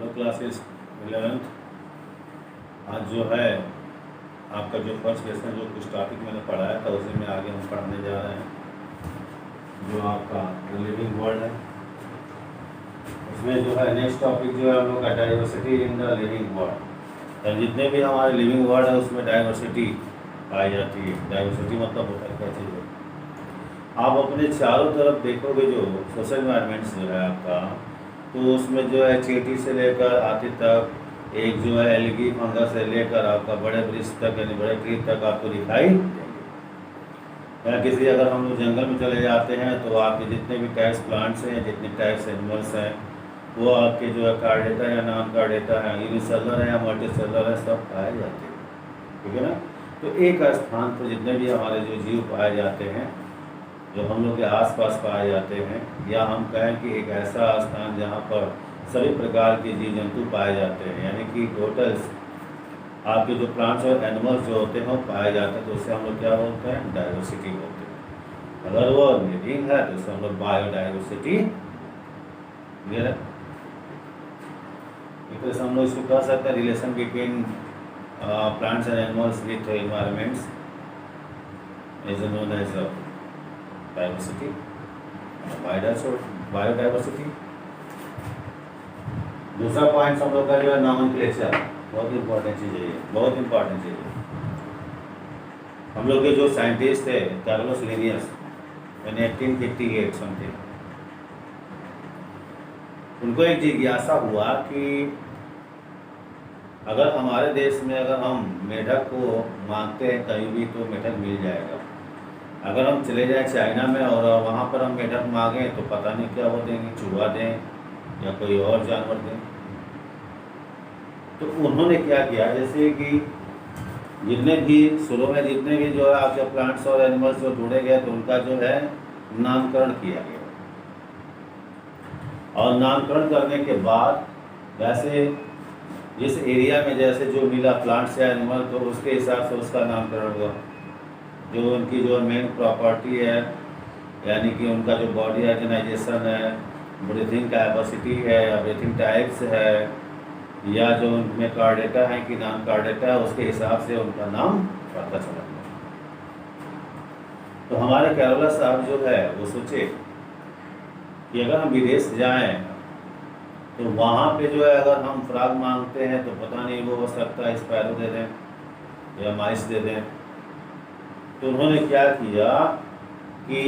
Hello classes 11th। आज जो है आपका जो फर्स्ट लेसन जो कुछ टॉपिक मैंने पढ़ाया था उसी में आगे हम पढ़ने जा रहे हैं। जो आपका लिविंग वर्ल्ड है उसमें जो है नेक्स्ट टॉपिक जो है हम लोग का diversity in the living world. तो जितने भी हमारे लिविंग वर्ल्ड है उसमें डाइवर्सिटी पाई जाती है। डाइवर्सिटी मतलब होता है क्या चीज़ है। आप अपने चारों तरफ देखोगे जो सोशल एनवायरनमेंट्स जो है आपका, तो उसमें जो है चींटी से लेकर हाथी तक, एक जो है एल्गी फंगस से लेकर आपका बड़े वृक्ष तक यानी बड़े ट्री तक आपको दिखाई देंगे। या किसी अगर हम लोग जंगल में चले जाते हैं तो आपके जितने भी टाइप्स प्लांट्स हैं, जितने टाइप्स एनिमल्स हैं, वो आपके जो है कार्डेटा या नॉन कार्डेटा है, यूनिसेलुलर है या मल्टीसेलुलर है, सब पाए जाते हैं। ठीक है ना। तो एक स्थान पर जितने भी हमारे जो जीव पाए जाते हैं जो हम लोग के आसपास पाए जाते हैं, या हम कहें कि एक ऐसा स्थान जहाँ पर सभी प्रकार के जीव जंतु पाए जाते हैं, यानी कि टोटल्स आपके जो प्लांट्स और एनिमल्स जो होते हैं वो पाए जाते हैं, तो उससे हम लोग क्या बोलते हैं, डाइवर्सिटी बोलते हैं। अगर वो लिविंग है तो उससे हम लोग बायोडाइवर्सिटी क्लियर है। एक तरह से हम लोग इसको कह सकते हैं relation between plants and animals with environments is known as diversity, biodiversity. दूसरा पॉइंट हम लोग का जो है नॉमेनक्लेचर, बहुत इंपॉर्टेंट चीज़ है ये, बहुत इंपॉर्टेंट चीज़ है। हम लोग के जो साइंटिस्ट थे कार्लोस लिनियस इन 1858 समथिंग, उनको एक जिज्ञासा हुआ कि अगर हमारे देश में अगर हम मेढक को मांगते हैं कहीं भी तो मेढक मिल जाएगा, अगर हम चले जाएं चाइना में और वहाँ पर हम मेढक मांगें तो पता नहीं क्या वो देंगे, चूहा दें या कोई और जानवर दें। तो उन्होंने क्या किया, जैसे कि जितने भी शुरू में जितने भी जो है आपके प्लांट्स और एनिमल्स जो ढूंढे गए तो उनका जो है नामकरण किया गया, और नामकरण करने के बाद वैसे जिस एरिया में जैसे जो मिला प्लांट्स या एनिमल तो उसके हिसाब से उसका नामकरण हुआ। जो उनकी जो मेन प्रॉपर्टी है, यानी कि उनका जो बॉडी ऑर्गेनाइजेशन है, ब्रीथिंग कैपेसिटी है या ब्रीथिंग टाइप्स है, या जो उनमें कार्डेटा है कि नॉन कार्डेटा है, उसके हिसाब से उनका नाम पता चला। तो हमारे कैरोला साहब जो है वो सोचे कि अगर हम विदेश जाएं तो वहाँ पे जो है अगर हम फ्रॉग मांगते हैं तो पता नहीं वो हो सकता है स्पैरो दे दें या माइस दे दें। तो उन्होंने क्या किया कि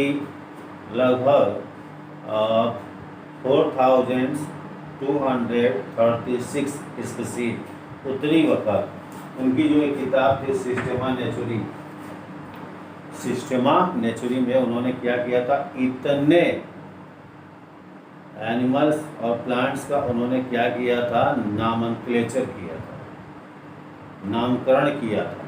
लगभग 4236 स्पीसीज उतनी वक्त उनकी जो एक किताब थी सिस्टेमा नेचुरी में उन्होंने क्या किया था, इतने एनिमल्स और प्लांट्स का उन्होंने क्या किया था, नॉमेनक्लेचर किया था, नामकरण किया था।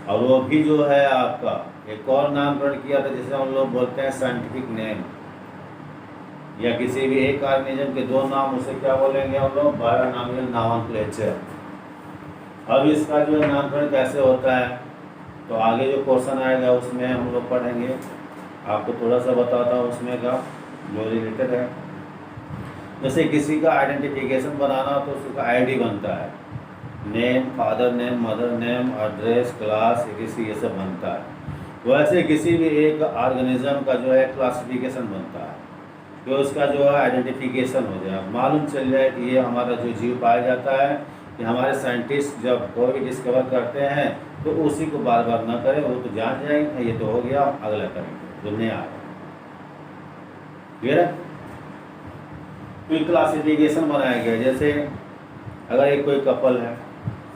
और वो भी जो है आपका एक और नामकरण किया था जिसे हम लोग बोलते हैं साइंटिफिक नेम, या किसी भी एक ऑर्गेनिज्म के दो नाम, उसे क्या बोलेंगे हम लोग, बायोनॉमिकल नॉमेनक्लेचर। अब इसका जो है नामकरण कैसे होता है तो आगे जो क्वेश्चन आएगा उसमें हम लोग पढ़ेंगे। आपको थोड़ा सा बताता हूँ उसमें का जो रिलेटेड है। जैसे किसी का आइडेंटिफिकेशन बनाना तो उसका आईडी बनता है, name, father name, mother name, address, class, ये सब बनता है। वैसे किसी भी एक ऑर्गेनिज्म का जो है क्लासिफिकेशन बनता है कि उसका जो है आइडेंटिफिकेशन हो जाए, मालूम चल जाए कि ये हमारा जो जीव पाया जाता है, कि हमारे साइंटिस्ट जब कोई भी डिस्कवर करते हैं तो उसी को बार बार ना करें, वो तो जान जाएंगे ये तो हो गया, अगला करेंगे जो नया आएगा। क्लियर है। तो क्लासिफिकेशन बनाया गया, जैसे अगर एक कोई कपल है,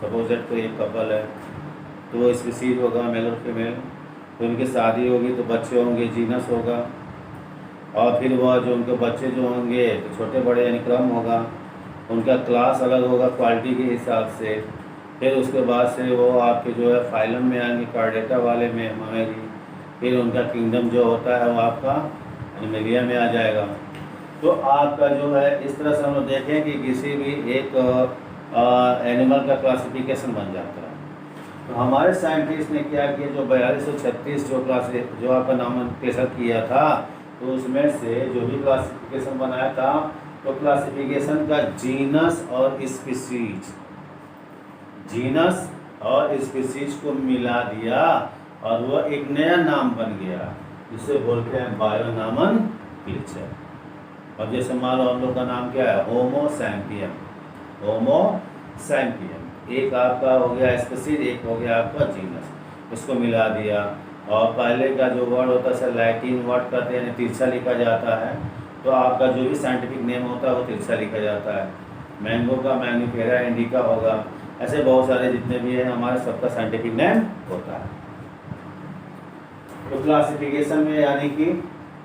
सपोजेट कोई एक कपल है तो वो स्पीसीज होगा मेल और फीमेल, तो उनकी शादी होगी तो बच्चे होंगे, जीनस होगा, और फिर वह जो उनके बच्चे जो होंगे तो छोटे बड़े यानी क्रम होगा, उनका क्लास अलग होगा क्वालिटी के हिसाब से। फिर उसके बाद से वो आपके जो है फाइलम में आएंगे, कार्डेटा वाले में आएंगी, फिर उनका किंगडम जो होता है वो आपका एनिमलिया में आ जाएगा। तो आपका जो है इस तरह से हम लोग देखें कि किसी भी एक एनिमल का क्लासिफिकेशन बन जाता है। तो हमारे साइंटिस्ट ने क्या किया, जो 4236 जो आपका नामकरण किया था, तो उसमें से जो भी क्लासिफिकेशन बनाया था तो क्लासिफिकेशन का जीनस और स्पीसीज, जीनस और स्पीसीज को मिला दिया और वह एक नया नाम बन गया जिसे बोलते हैं बायोनॉमेनक्लेचर। अब जैसे मान लो हम लोग का नाम क्या है, होमो सैपियन, होमो सैपियन, एक आपका हो गया स्पीसीज, एक हो गया आपका जीनस, इसको मिला दिया। और पहले का जो वर्ड होता है लैटिन वर्ड करते हैं, तिरछा लिखा जाता है, तो आपका जो भी साइंटिफिक नेम होता है वो तिरछा लिखा जाता है। मैंगो का मैंगोफेरा इंडिका होगा, ऐसे बहुत सारे जितने भी हैं हमारे सबका साइंटिफिक नेम होता है। तो क्लासिफिकेशन में यानी कि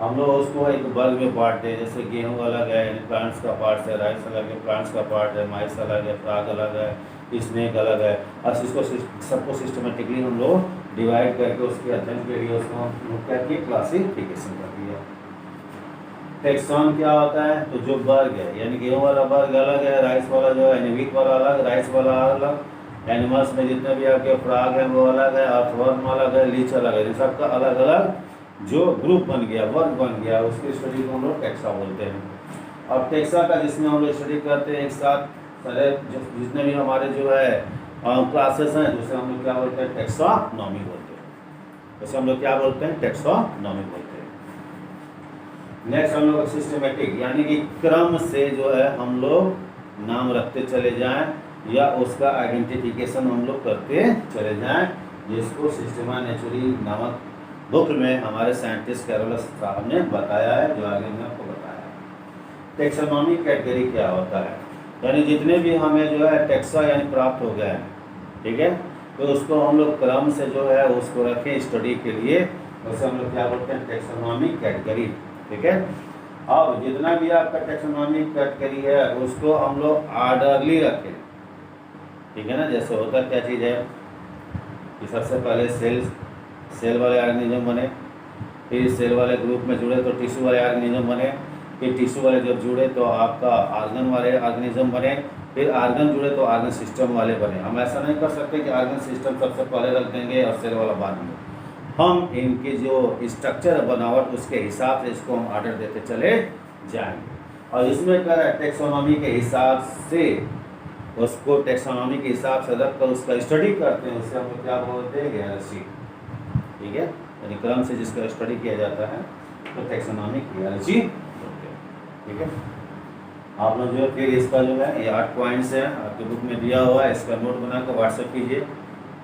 हम लोग उसको एक वर्ग में बांटते हैं, जैसे गेहूँ अलग है यानी प्लांट्स का पार्ट है, राइस अलग है प्लांट्स का पार्ट है, माइस अलग है, फ्रॉग अलग है, स्नेक अलग है, और इसको सबको सिस्टमेटिकली हम लोग डिवाइड करके उसके अध्ययन के लिए उसको हम लोग क्या किए, क्लासिफिकेशन कर दिया। टेक्सॉन क्या होता है, तो जो वर्ग है यानी गेहूँ वाला वर्ग अलग है, राइस वाला जो है व्हीट वाला अलग, राइस वाला अलग, एनिमल्स में जितने भी आपके फ्रॉग है वो अलग है, अर्थवर्म अलग है, लीच अलग है, सबका अलग अलग जो ग्रुप बन गया, वर्ग बन गया, उसकी स्टडी को हम लोग टेक्सा बोलते हैं। और टेक्सा का जिसमें हम लोग स्टडी करते हैं एक साथ सारे जितने भी हमारे जो है क्लासेस हैं, जिसे हम लोग क्या बोलते हैं, टेक्सोनॉमी बोलते हैं, जैसे हम लोग क्या बोलते हैं, टेक्सोनॉमी बोलते हैं। नेक्स्ट हम लोग सिस्टमेटिक यानी कि क्रम से जो है हम लोग नाम रखते चले जाएं या उसका आइडेंटिफिकेशन हम लोग करते चले जाएं, जिसको सिस्टेमा नेचुरी नामक बुक में हमारे साइंटिस्ट कैरोलस साहब ने बताया है, जो आगे मैं आपको बताया। टेक्सोनॉमी कैटेगरी क्या होता है, यानी जितने भी हमें जो है टेक्सा यानी प्राप्त हो गया है, ठीक है, तो उसको हम लोग क्रम से जो है उसको रखें स्टडी के लिए, उसे हम लोग क्या बोलते हैं, टेक्सोनॉमी कैटेगरी, ठीक है। अब जितना भी आपका टेक्सोनॉमी कैटेगरी है उसको हम लोग ऑर्डरली रखें, ठीक है ना। जैसे होता क्या चीज़ है कि सबसे पहले सेल वाले ऑर्गेनिज्म बने, फिर सेल वाले ग्रुप में जुड़े तो टिश्यू वाले ऑर्गेनिज्म बने, फिर टिश्यू वाले जब जुड़े तो आपका आर्गन वाले ऑर्गेनिज्म बने, फिर आर्गन जुड़े तो आर्गन सिस्टम वाले बने। हम ऐसा नहीं कर सकते कि आर्गन सिस्टम सबसे पहले रख देंगे और सेल वाला बाद में, हम इनके जो स्ट्रक्चर बनावट उसके हिसाब से इसको हम ऑर्डर देते चले जाएंगे। और इसमें क्या है, टेक्सोनॉमी के हिसाब से उसको टेक्सोनॉमी के हिसाब से रख कर उसका स्टडी करते हैं, उससे हम लोग क्या बोलते हैं, हियरार्ची, ठीक है, यानी क्रम से जिसका स्टडी किया जाता है तो टेक्सोनॉमी हियरार्ची बोलते हैं, ठीक है। आप लोग जो है फिर इसका जो है ये 8 पॉइंट्स है आपके बुक में दिया हुआ है, इसका नोट बनाकर व्हाट्सएप कीजिए।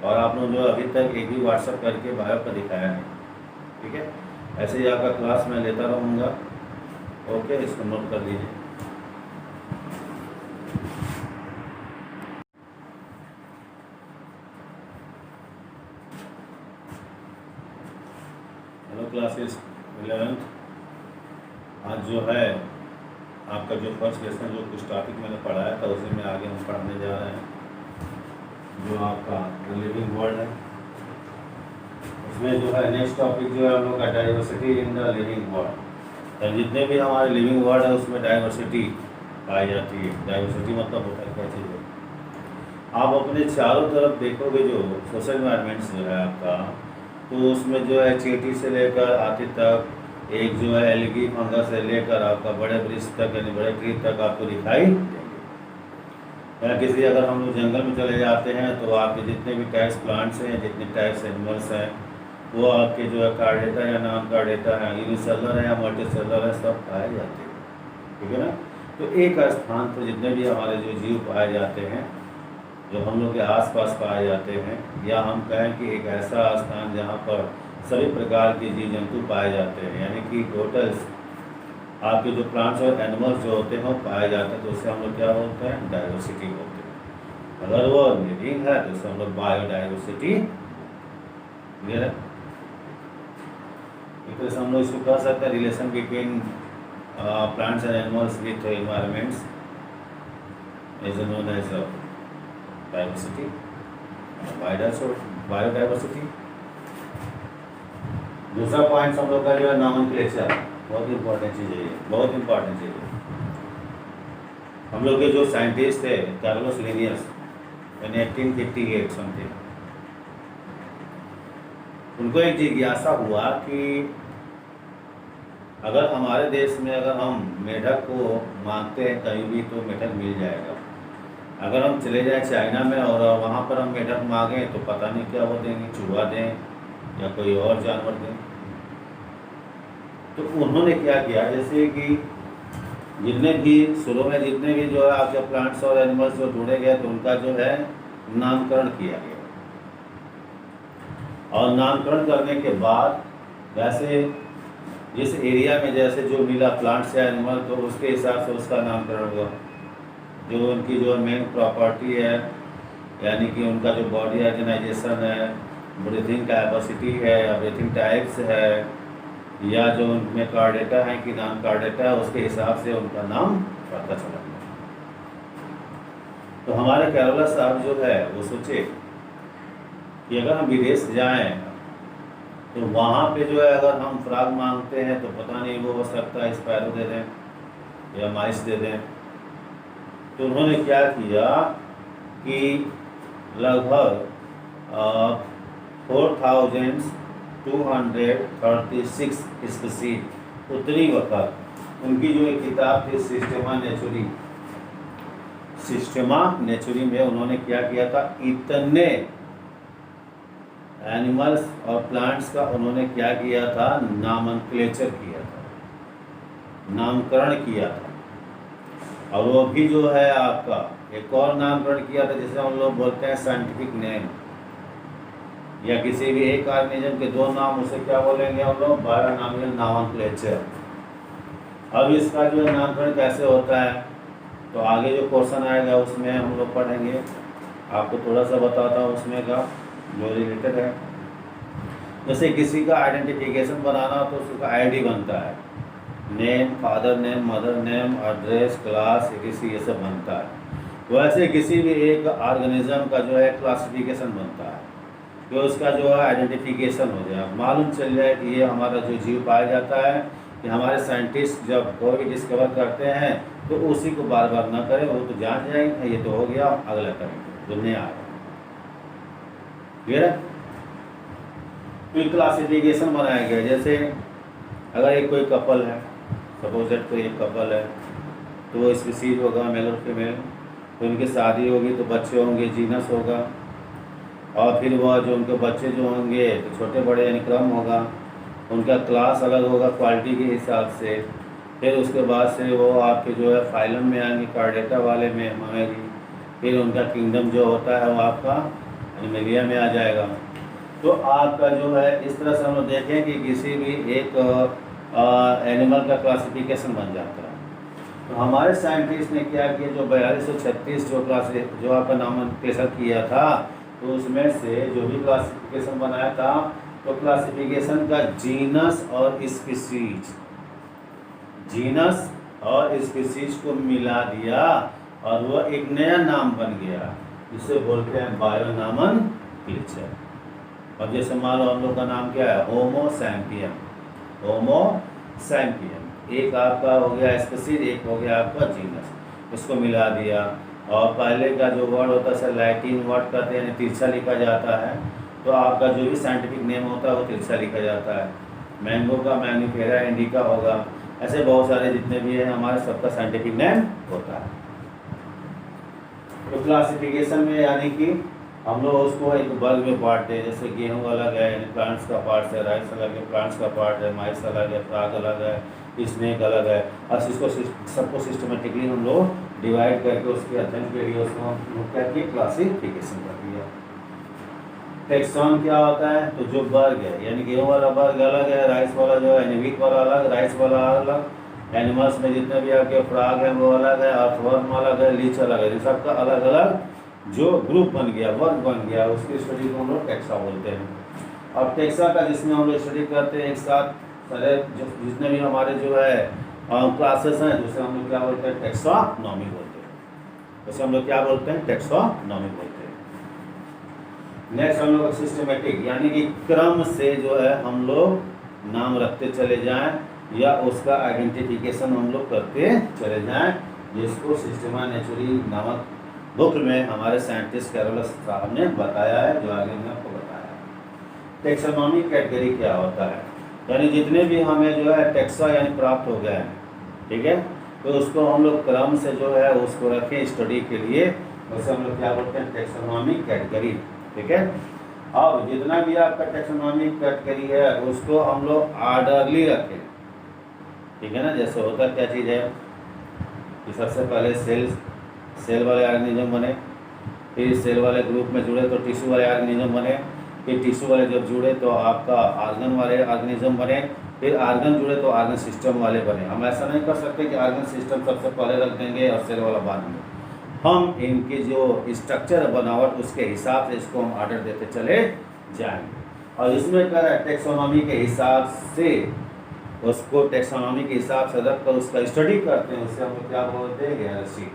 और आप लोग जो अभी तक एक भी व्हाट्सएप करके बायो पर दिखाया है, ठीक है, ऐसे ही आपका क्लास मैं लेता रहूँगा। ओके, इसको नोट कर लीजिए। हेलो क्लासेस 11th, आज जो है आपका जो फर्स्ट लेसन जो कुछ टॉपिक मैंने पढ़ाया था उसी में आगे हम पढ़ने जा रहे हैं, जो आपका लिविंग वर्ल्ड है। उसमें जो है नेक्स्ट टॉपिक जो है हम लोग का diversity in the living world. तो जितने भी हमारे लिविंग वर्ल्ड है उसमें डाइवर्सिटी पाई जाती है। डाइवर्सिटी मतलब होता है क्या चीज़ है, आप अपने चारों तरफ देखोगे जो सोशल एनवायरनमेंट्स जो है आपका, तो उसमें जो है चींटी से लेकर हाथी तक, एक जो है एल्गी फंगस से लेकर आपका बड़े वृक्ष तक यानी बड़े ट्री तक आपको दिखाई देंगे। या किसी अगर हम लोग जंगल में चले जाते हैं तो आपके जितने भी टाइप्स प्लांट्स हैं, जितने टाइप्स एनिमल्स हैं, वो आपके जो है कार्डेटा या नॉन कार्डेटा है, यूनिसेलुलर है या मल्टीसेलुलर है, सब पाए जाते हैं, ठीक है ना। तो एक स्थान पर जितने भी हमारे जो जीव पाए जाते हैं, जो हम लोग के आसपास पाए जाते हैं, या हम कहें कि एक ऐसा स्थान जहाँ पर सभी प्रकार के जीव जंतु पाए जाते हैं, यानी कि टोटल आपके जो प्लांट्स और एनिमल्स जो होते हैं वो पाए जाते हैं, तो उससे हम लोग क्या बोलते हैं, डाइवर्सिटी बोलते हैं। अगर वो लिविंग है तो उससे हम लोग बायोडाइवर्सिटी, क्लियर है। एक तरह से हम लोग इसको कह सकते हैं relation between plants and animals with environments is known as diversity, biodiversity. दूसरा पॉइंट हम लोग का जो है नॉमेनक्लेचर, बहुत इंपॉर्टेंट चीज़ है, बहुत इंपॉर्टेंट चीज़ है। हम लोग के जो साइंटिस्ट थे कार्लोस लिनियस इन 1858 समथिंग, उनको एक जिज्ञासा हुआ कि अगर हमारे देश में अगर हम मेढक को मांगते हैं कहीं भी तो मेढक मिल जाएगा। अगर हम चले जाएं चाइना में और वहाँ पर हम मेढक मांगें तो पता नहीं क्या वो देंगे, चूहा दें या कोई और जानवर दें। तो उन्होंने क्या किया, जैसे कि जितने भी शुरू में जितने भी जो है आपके प्लांट्स और एनिमल्स जो ढूंढे गए तो उनका जो है नामकरण किया गया। और नामकरण करने के बाद वैसे जिस एरिया में जैसे जो मिला प्लांट्स या एनिमल तो उसके हिसाब से उसका नामकरण हुआ। जो उनकी जो मेन प्रॉपर्टी है यानी कि उनका जो बॉडी ऑर्गेनाइजेशन है, ब्रीथिंग कैपेसिटी है या ब्रीथिंग टाइप्स है या जो उनमें कार्डेटा है कि नाम कार्डेटा है, उसके हिसाब से उनका नाम पता चला। तो हमारे कैरोला साहब जो है वो सोचे कि अगर हम विदेश जाएं तो वहाँ पे जो है अगर हम फ्रॉग मांगते हैं तो पता नहीं वो हो सकता है स्पैरो दे दें या माइस दे दें। तो उन्होंने क्या किया कि लगभग 4236 स्पीसीज उतनी वक्त उनकी जो एक किताब थी सिस्टेमा नेचुरी में उन्होंने क्या किया था, इतने एनिमल्स और प्लांट्स का उन्होंने क्या किया था, नामनक्लेचर किया था, नामकरण किया था। और वो भी जो है आपका एक और नामकरण किया था जिसे हम लोग बोलते हैं साइंटिफिक नेम, या किसी भी एक ऑर्गेनिज्म के दो नाम उसे क्या बोलेंगे हम लोग, बायोनॉमियल नॉमेनक्लेचर। अब इसका जो है नामकरण कैसे होता है तो आगे जो क्वेश्चन आएगा उसमें हम लोग पढ़ेंगे। आपको थोड़ा सा बताता हूँ उसमें का जो रिलेटेड है। जैसे किसी का आइडेंटिफिकेशन बनाना हो तो उसका आईडी बनता है, name, father name, mother name, address, class, etc ये सब बनता है। वैसे किसी भी एक ऑर्गेनिज्म का जो है क्लासिफिकेशन बनता है कि उसका जो है आइडेंटिफिकेशन हो जाए, मालूम चल जाए कि ये हमारा जो जीव पाया जाता है कि हमारे साइंटिस्ट जब कोई भी डिस्कवर करते हैं तो उसी को बार बार ना करें, वो तो जान जाएंगे ये तो हो गया, अगला करेंगे जो नया आएगा। क्लियर है? तो क्लासिफिकेशन बनाया गया। जैसे अगर एक कोई कपल है, सपोज दैट कोई एक कपल है तो वो स्पीसीज होगा मेल और फीमेल, तो उनकी शादी होगी तो बच्चे होंगे, जीनस होगा, और फिर वह जो उनके बच्चे जो होंगे तो छोटे बड़े यानी क्रम होगा, उनका क्लास अलग होगा क्वालिटी के हिसाब से। फिर उसके बाद से वो आपके जो है फाइलम में आएंगे, कार्डेटा वाले में आएगी। फिर उनका किंगडम जो होता है वो आपका एनिमलिया में आ जाएगा। तो आपका जो है इस तरह से हम लोग देखें कि किसी भी एक एनिमल का क्लासिफिकेशन बन जाता है। तो हमारे साइंटिस्ट ने क्या किया, जो 4236 जो आपका नामकरण किया था तो उसमें से जो भी क्लासिफिकेशन बनाया था तो क्लासिफिकेशन का जीनस और स्पीसीज को मिला दिया और वह एक नया नाम बन गया जिसे बोलते हैं बायोनॉमेनक्लेचर। और जैसे मान लो हम लोग का नाम क्या है, होमो सैम्पियन, एक आपका हो गया स्पीसीज, एक हो गया आपका जीनस, इसको मिला दिया। और पहले का जो वर्ड होता है लैटिन वर्ड कहते हैं, तिरछा लिखा जाता है, तो आपका जो भी साइंटिफिक नेम होता है वो तिरछा लिखा जाता है। मैंगो का मैंगोफेरा इंडिका होगा, ऐसे बहुत सारे जितने भी हैं हमारे सबका साइंटिफिक नेम होता है। तो क्लासिफिकेशन में यानी कि हम लोग उसको एक वर्ग में बांटते हैं, जैसे गेहूँ अलग है यानी प्लांट्स का पार्ट है, राइस अलग है प्लांट्स का पार्ट है, माइस अलग है, फ्रॉग अलग है, स्नेक अलग है। और इसको सबको सिस्टमेटिकली हम लोग डिवाइड करके उसके अध्ययन के लिए उसको हम लोग क्या किए, क्लासिफिकेशन कर दिया। टेक्सॉन क्या होता है, तो जो वर्ग है यानी गेहूँ वाला वर्ग अलग है, राइस वाला जो है व्हीट वाला अलग, राइस वाला अलग, एनिमल्स में जितने भी आपके फ्रॉग है वो अलग है, अर्थवर्म अलग है, लीच अलग है, सबका अलग अलग जो ग्रुप बन गया, वर्ग बन गया, उसकी स्टडी को हम लोग टेक्सा बोलते हैं। और टेक्सा का जिसमें हम लोग स्टडी करते हैं एक साथ सारे जितने भी हमारे जो है क्लासेस हैं जिसे हम लोग क्या बोलते हैं, टेक्सोनॉमी बोलते हैं। उसे हम लोग क्या बोलते हैं, टेक्सोनॉमी बोलते हैं। नेक्स्ट हम लोग सिस्टमेटिक यानी कि क्रम से जो है हम लोग नाम रखते चले जाएं या उसका आइडेंटिफिकेशन हम लोग करते चले जाएं, जिसको सिस्टेमा नेचुरी नामक बुक में हमारे साइंटिस्ट कैरोला साहब ने बताया है, जो आगे मैं आपको बताया। टेक्सोनॉमी कैटेगरी क्या होता है, यानी जितने भी हमें जो है टेक्सा यानी प्राप्त हो गया है, ठीक है, तो उसको हम लोग क्रम से जो है उसको रखें स्टडी के लिए, उसे हम लोग क्या बोलते हैं, टेक्सोनॉमिक कैटेगरी, ठीक है। अब जितना भी आपका टेक्सोनॉमिक कैटेगरी है उसको हम लोग आर्डरली रखें, ठीक है ना। जैसे होता क्या चीज़ है कि सबसे पहले सेल वाले ऑर्गेनिज्म बने, फिर सेल वाले ग्रुप में जुड़े तो टिश्यू वाले ऑर्गेनिज्म बने, फिर टिश्यू वाले जब जुड़े तो आपका आर्गन वाले ऑर्गेनिज्म बने, फिर आर्गन जुड़े तो आर्गन सिस्टम वाले बने। हम ऐसा नहीं कर सकते कि आर्गन सिस्टम सबसे पहले रख देंगे और सेल वाला बाद में। हम इनके जो स्ट्रक्चर बनावट उसके हिसाब से इसको हम ऑर्डर देते चले जाएंगे। और इसमें क्या है, टेक्सोनॉमी के हिसाब से उसको टेक्सोनॉमी के हिसाब से रख कर उसका स्टडी करते हैं, उससे हम लोग क्या बोलते हैं, हियरार्ची,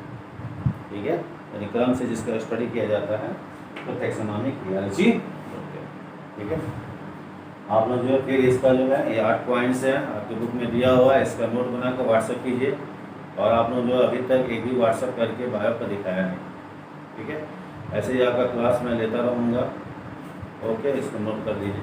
ठीक है। यानी क्रम से जिसका स्टडी किया जाता है तो टेक्सोनॉमिक हियरार्ची बोलते हैं, ठीक है। आप लोग जो है फिर इसका जो है ये 8 पॉइंट्स है आपकी बुक में दिया हुआ है, इसका नोट बनाकर व्हाट्सएप कीजिए। और आप लोग जो अभी तक एक भी व्हाट्सएप करके बायो पर दिखाया नहीं, ठीक है। ऐसे ही आपका क्लास मैं लेता रहूँगा, ओके, इसको नोट कर लीजिए।